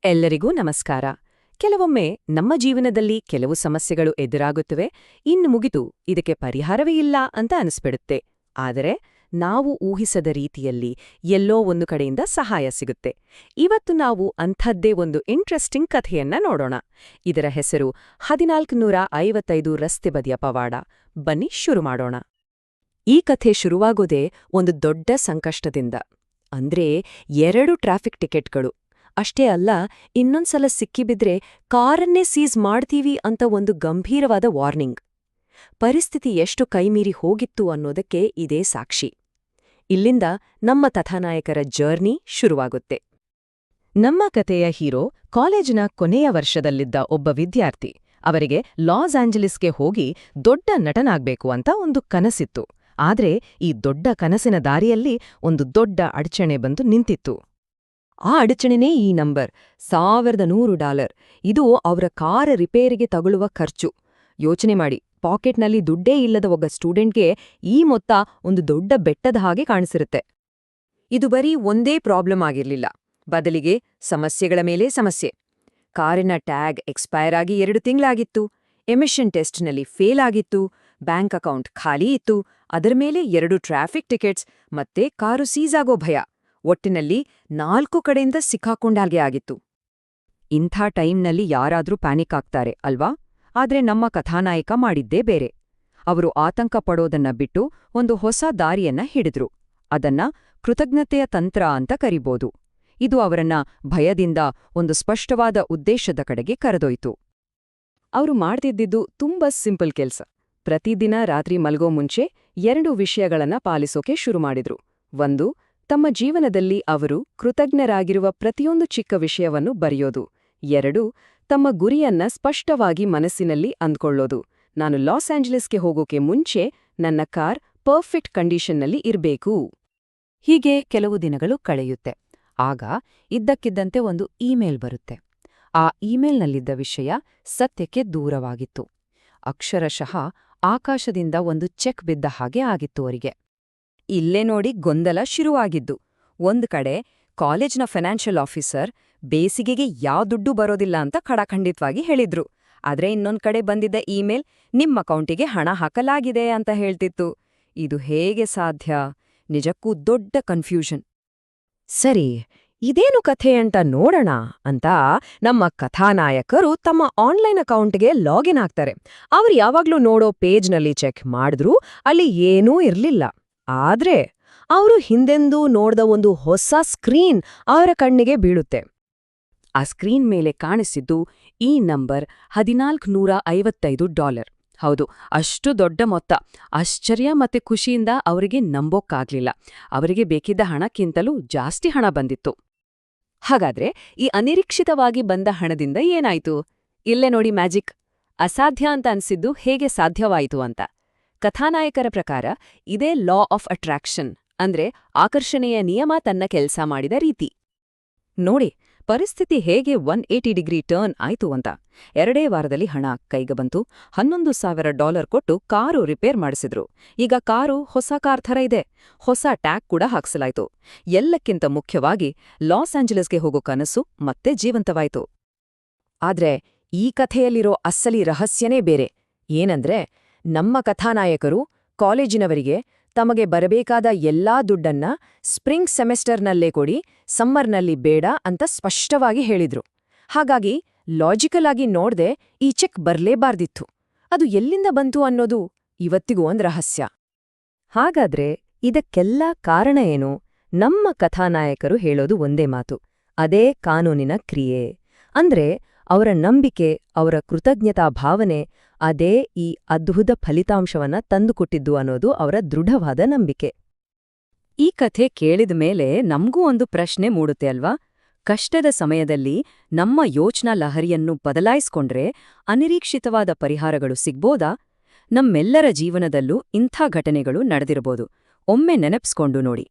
ಎಲ್ಲರಿಗೂ ನಮಸ್ಕಾರ. ಕೆಲವೊಮ್ಮೆ ನಮ್ಮ ಜೀವನದಲ್ಲಿ ಕೆಲವು ಸಮಸ್ಯೆಗಳು ಎದುರಾಗುತ್ತವೆ, ಇನ್ನು ಮುಗಿತು ಇದಕ್ಕೆ ಪರಿಹಾರವೇ ಇಲ್ಲ ಅಂತ ಅನಿಸ್ಬಿಡುತ್ತೆ. ಆದರೆ ನಾವು ಊಹಿಸದ ರೀತಿಯಲ್ಲಿ ಎಲ್ಲೋ ಒಂದು ಕಡೆಯಿಂದ ಸಹಾಯ ಸಿಗುತ್ತೆ. ಇವತ್ತು ನಾವು ಅಂಥದ್ದೇ ಒಂದು ಇಂಟ್ರೆಸ್ಟಿಂಗ್ ಕಥೆಯನ್ನ ನೋಡೋಣ. ಇದರ ಹೆಸರು 1455 ರಸ್ತೆ ಬದಿಯ ಪವಾಡ. ಬನ್ನಿ ಶುರು ಮಾಡೋಣ. ಈ ಕಥೆ ಶುರುವಾಗೋದೇ ಒಂದು ದೊಡ್ಡ ಸಂಕಷ್ಟದಿಂದ. ಅಂದ್ರೆ 2 ಟ್ರಾಫಿಕ್ ಟಿಕೆಟ್ಗಳು. ಅಷ್ಟೇ ಅಲ್ಲ, ಇನ್ನೊಂದ್ಸಲ ಸಿಕ್ಕಿಬಿದ್ರೆ ಕಾರನ್ನೇ ಸೀಸ್ ಮಾಡ್ತೀವಿ ಅಂತ ಒಂದು ಗಂಭೀರವಾದ ವಾರ್ನಿಂಗ್. ಪರಿಸ್ಥಿತಿ ಎಷ್ಟು ಕೈಮೀರಿ ಹೋಗಿತ್ತು ಅನ್ನೋದಕ್ಕೆ ಇದೇ ಸಾಕ್ಷಿ. ಇಲ್ಲಿಂದ ನಮ್ಮ ಕಥಾನಾಯಕರ ಜರ್ನಿ ಶುರುವಾಗುತ್ತೆ. ನಮ್ಮ ಕಥೆಯ ಹೀರೋ ಕಾಲೇಜಿನ ಕೊನೆಯ ವರ್ಷದಲ್ಲಿದ್ದ ಒಬ್ಬ ವಿದ್ಯಾರ್ಥಿ. ಅವರಿಗೆ ಲಾಸ್ ಆಂಜಲೀಸ್ಗೆ ಹೋಗಿ ದೊಡ್ಡ ನಟನಾಗ್ಬೇಕು ಅಂತ ಒಂದು ಕನಸಿತ್ತು. ಆದ್ರೆ ಈ ದೊಡ್ಡ ಕನಸಿನ ದಾರಿಯಲ್ಲಿ ಒಂದು ದೊಡ್ಡ ಅಡಚಣೆ ಬಂದು ನಿಂತಿತ್ತು. ಆ ಅಡಚಣೆನೇ ಈ ನಂಬರ್ $1,100. ಇದು ಅವರ ಕಾರ್ ರಿಪೇರಿಗೆ ತಗುಲುವ ಖರ್ಚು. ಯೋಚನೆ ಮಾಡಿ, ಪಾಕೆಟ್ನಲ್ಲಿ ದುಡ್ಡೇ ಇಲ್ಲದ ಒಬ್ಬ ಸ್ಟೂಡೆಂಟ್ಗೆ ಈ ಮೊತ್ತ ಒಂದು ದೊಡ್ಡ ಬೆಟ್ಟದ ಹಾಗೆ ಕಾಣಿಸಿರುತ್ತೆ. ಇದು ಬರೀ ಒಂದೇ ಪ್ರಾಬ್ಲಮ್ ಆಗಿರ್ಲಿಲ್ಲ, ಬದಲಿಗೆ ಸಮಸ್ಯೆಗಳ ಮೇಲೆ ಸಮಸ್ಯೆ. ಕಾರಿನ ಟ್ಯಾಗ್ ಎಕ್ಸ್ಪೈರ್ ಆಗಿ 2 ತಿಂಗಳಾಗಿತ್ತು, ಎಮಿಷನ್ ಟೆಸ್ಟ್ನಲ್ಲಿ ಫೇಲ್ ಆಗಿತ್ತು, ಬ್ಯಾಂಕ್ ಅಕೌಂಟ್ ಖಾಲಿ ಇತ್ತು, ಅದರ ಮೇಲೆ 2 ಟ್ರಾಫಿಕ್ ಟಿಕೆಟ್ಸ್, ಮತ್ತೆ ಕಾರು ಸೀಸ್ ಆಗೋ ಭಯ. ಒಟ್ಟಿನಲ್ಲಿ 4 ಕಡೆಯಿಂದ ಸಿಕ್ಕಾಕೊಂಡಾಗೆ ಆಗಿತ್ತು. ಇಂಥ ಟೈಮ್ನಲ್ಲಿ ಯಾರಾದ್ರೂ ಪ್ಯಾನಿಕ್ ಆಗ್ತಾರೆ ಅಲ್ವಾ? ಆದ್ರೆ ನಮ್ಮ ಕಥಾನಾಯಕ ಮಾಡಿದ್ದೇ ಬೇರೆ. ಅವರು ಆತಂಕ ಪಡೋದನ್ನ ಬಿಟ್ಟು ಒಂದು ಹೊಸ ದಾರಿಯನ್ನ ಹಿಡಿದ್ರು. ಅದನ್ನ ಕೃತಜ್ಞತೆಯ ತಂತ್ರ ಅಂತ ಕರಿಬೋದು. ಇದು ಅವರನ್ನ ಭಯದಿಂದ ಒಂದು ಸ್ಪಷ್ಟವಾದ ಉದ್ದೇಶದ ಕಡೆಗೆ ಕರೆದೊಯ್ತು. ಅವರು ಮಾಡ್ತಿದ್ದಿದ್ದು ತುಂಬಾ ಸಿಂಪಲ್ ಕೆಲ್ಸ. ಪ್ರತಿದಿನ ರಾತ್ರಿ ಮಲ್ಗೋ ಮುಂಚೆ 2 ವಿಷಯಗಳನ್ನ ಪಾಲಿಸೋಕೆ ಶುರು ಮಾಡಿದ್ರು. 1, ತಮ್ಮ ಜೀವನದಲ್ಲಿ ಅವರು ಕೃತಜ್ಞರಾಗಿರುವ ಪ್ರತಿಯೊಂದು ಚಿಕ್ಕ ವಿಷಯವನ್ನು ಬರೆಯೋದು. 2, ತಮ್ಮ ಗುರಿಯನ್ನ ಸ್ಪಷ್ಟವಾಗಿ ಮನಸ್ಸಿನಲ್ಲಿ ಅಂದ್ಕೊಳ್ಳೋದು. ನಾನು ಲಾಸ್ ಆಂಜಲೀಸ್ಗೆ ಹೋಗೋಕೆ ಮುಂಚೆ ನನ್ನ ಕಾರ್ ಪರ್ಫೆಕ್ಟ್ ಕಂಡೀಷನ್ನಲ್ಲಿ ಇರ್ಬೇಕು. ಹೀಗೆ ಕೆಲವು ದಿನಗಳು ಕಳೆಯುತ್ತೆ. ಆಗ ಇದ್ದಕ್ಕಿದ್ದಂತೆ ಒಂದು ಇಮೇಲ್ ಬರುತ್ತೆ. ಆ ಇಮೇಲ್ನಲ್ಲಿದ್ದ ವಿಷಯ ಸತ್ಯಕ್ಕೆ ದೂರವಾಗಿತ್ತು. ಅಕ್ಷರಶಃ ಆಕಾಶದಿಂದ ಒಂದು ಚೆಕ್ ಬಿದ್ದ ಹಾಗೆ ಆಗಿತ್ತು ಅವರಿಗೆ. ಇಲ್ಲೇ ನೋಡಿ ಗೊಂದಲ ಶುರುವಾಗಿದ್ದು. ಒಂದ್ ಕಡೆ ಕಾಲೇಜ್ನ ಫೈನಾನ್ಷಿಯಲ್ ಆಫೀಸರ್ ಬೇಸಿಗೆಗೆ ಯಾವ ದುಡ್ಡು ಬರೋದಿಲ್ಲ ಅಂತ ಖಡಾಖಂಡಿತವಾಗಿ ಹೇಳಿದ್ರು. ಆದ್ರೆ ಇನ್ನೊಂದ್ ಕಡೆ ಬಂದಿದ್ದ ಇಮೇಲ್ ನಿಮ್ ಅಕೌಂಟಿಗೆ ಹಣ ಹಾಕಲಾಗಿದೆ ಅಂತ ಹೇಳ್ತಿತ್ತು. ಇದು ಹೇಗೆ ಸಾಧ್ಯ? ನಿಜಕ್ಕೂ ದೊಡ್ಡ ಕನ್ಫ್ಯೂಷನ್. ಸರಿ, ಇದೇನು ಕಥೆ ಅಂತ ನೋಡೋಣ ಅಂತ ನಮ್ಮ ಕಥಾನಾಯಕರು ತಮ್ಮ ಆನ್ಲೈನ್ ಅಕೌಂಟ್ಗೆ ಲಾಗಿನ್ ಆಗ್ತಾರೆ. ಅವ್ರು ಯಾವಾಗ್ಲೂ ನೋಡೋ ಪೇಜ್ನಲ್ಲಿ ಚೆಕ್ ಮಾಡಿದ್ರೂ ಅಲ್ಲಿ ಏನೂ ಇರ್ಲಿಲ್ಲ. ಆದ್ರೆ ಅವರು ಹಿಂದೆಂದೂ ನೋಡ್ದ ಒಂದು ಹೊಸ ಸ್ಕ್ರೀನ್ ಅವರ ಕಣ್ಣಿಗೆ ಬೀಳುತ್ತೆ. ಆ ಸ್ಕ್ರೀನ್ ಮೇಲೆ ಕಾಣಿಸಿದ್ದು ಈ ನಂಬರ್ $1,455. ಹೌದು, ಅಷ್ಟು ದೊಡ್ಡ ಮೊತ್ತ. ಆಶ್ಚರ್ಯ ಮತ್ತೆ ಖುಷಿಯಿಂದ ಅವರಿಗೆ ನಂಬೋಕ್ಕಾಗ್ಲಿಲ್ಲ. ಅವರಿಗೆ ಬೇಕಿದ್ದ ಹಣಕ್ಕಿಂತಲೂ ಜಾಸ್ತಿ ಹಣ ಬಂದಿತ್ತು. ಹಾಗಾದ್ರೆ ಈ ಅನಿರೀಕ್ಷಿತವಾಗಿ ಬಂದ ಹಣದಿಂದ ಏನಾಯ್ತು? ಇಲ್ಲೇ ನೋಡಿ ಮ್ಯಾಜಿಕ್. ಅಸಾಧ್ಯ ಅಂತ ಅನ್ಸಿದ್ದು ಹೇಗೆ ಸಾಧ್ಯವಾಯಿತು ಅಂತ. ಕಥಾನಾಯಕರ ಪ್ರಕಾರ ಇದೇ ಲಾ ಆಫ್ ಅಟ್ರಾಕ್ಷನ್, ಅಂದ್ರೆ ಆಕರ್ಷಣೆಯ ನಿಯಮ ತನ್ನ ಕೆಲ್ಸ ಮಾಡಿದ ರೀತಿ. ನೋಡಿ, ಪರಿಸ್ಥಿತಿ ಹೇಗೆ 180 ಡಿಗ್ರಿ ಟರ್ನ್ ಆಯ್ತು ಅಂತ. 2 ವಾರದಲ್ಲಿ ಹಣ ಕೈಗೆ ಬಂತು. $11,000 ಕೊಟ್ಟು ಕಾರು ರಿಪೇರ್ ಮಾಡಿಸಿದ್ರು. ಈಗ ಕಾರು ಹೊಸ ಕಾರ್ ಥರ ಇದೆ. ಹೊಸ ಟ್ಯಾಗ್ ಕೂಡ ಹಾಕ್ಸಲಾಯ್ತು. ಎಲ್ಲಕ್ಕಿಂತ ಮುಖ್ಯವಾಗಿ ಲಾಸ್ ಆಂಜಲೀಸ್ಗೆ ಹೋಗೋ ಕನಸು ಮತ್ತೆ ಜೀವಂತವಾಯ್ತು. ಆದ್ರೆ ಈ ಕಥೆಯಲ್ಲಿರೋ ಅಸಲಿ ರಹಸ್ಯನೇ ಬೇರೆ. ಏನಂದ್ರೆ, ನಮ್ಮ ಕಥಾನಾಯಕರು ಕಾಲೇಜಿನವರಿಗೆ ತಮಗೆ ಬರಬೇಕಾದ ಎಲ್ಲಾ ದುಡ್ಡನ್ನ ಸ್ಪ್ರಿಂಗ್ ಸೆಮೆಸ್ಟರ್ನಲ್ಲೇ ಕೊಡಿ, ಸಮ್ಮರ್ನಲ್ಲಿ ಬೇಡ ಅಂತ ಸ್ಪಷ್ಟವಾಗಿ ಹೇಳಿದ್ರು. ಹಾಗಾಗಿ ಲಾಜಿಕಲ್ ಆಗಿ ನೋಡ್ದೆ ಈ ಚೆಕ್ ಬರ್ಲೇಬಾರ್ದಿತ್ತು. ಅದು ಎಲ್ಲಿಂದ ಬಂತು ಅನ್ನೋದು ಇವತ್ತಿಗೂ ಒಂದ್ ರಹಸ್ಯ. ಹಾಗಾದ್ರೆ ಇದಕ್ಕೆಲ್ಲ ಕಾರಣ ಏನು? ನಮ್ಮ ಕಥಾನಾಯಕರು ಹೇಳೋದು ಒಂದೇ ಮಾತು, ಅದೇ ಕಾನೂನಿನ ಕ್ರಿಯೆ. ಅಂದ್ರೆ ಅವರ ನಂಬಿಕೆ, ಅವರ ಕೃತಜ್ಞತಾ ಭಾವನೆ, ಅದೇ ಈ ಅದ್ಭುತ ಫಲಿತಾಂಶವನ್ನ ತಂದುಕೊಟ್ಟಿದ್ದು ಅನ್ನೋದು ಅವರ ದೃಢವಾದ ನಂಬಿಕೆ. ಈ ಕಥೆ ಕೇಳಿದ ಮೇಲೆ ನಮ್ಗೂ ಒಂದು ಪ್ರಶ್ನೆ ಮೂಡುತ್ತೆ ಅಲ್ವಾ? ಕಷ್ಟದ ಸಮಯದಲ್ಲಿ ನಮ್ಮ ಯೋಚನಾ ಲಹರಿಯನ್ನು ಬದಲಾಯಿಸ್ಕೊಂಡ್ರೆ ಅನಿರೀಕ್ಷಿತವಾದ ಪರಿಹಾರಗಳು ಸಿಗ್ಬೋದಾ? ನಮ್ಮೆಲ್ಲರ ಜೀವನದಲ್ಲೂ ಇಂಥ ಘಟನೆಗಳು ನಡೆದಿರಬಹುದು. ಒಮ್ಮೆ ನೆನಪಿಸ್ಕೊಂಡು ನೋಡಿ.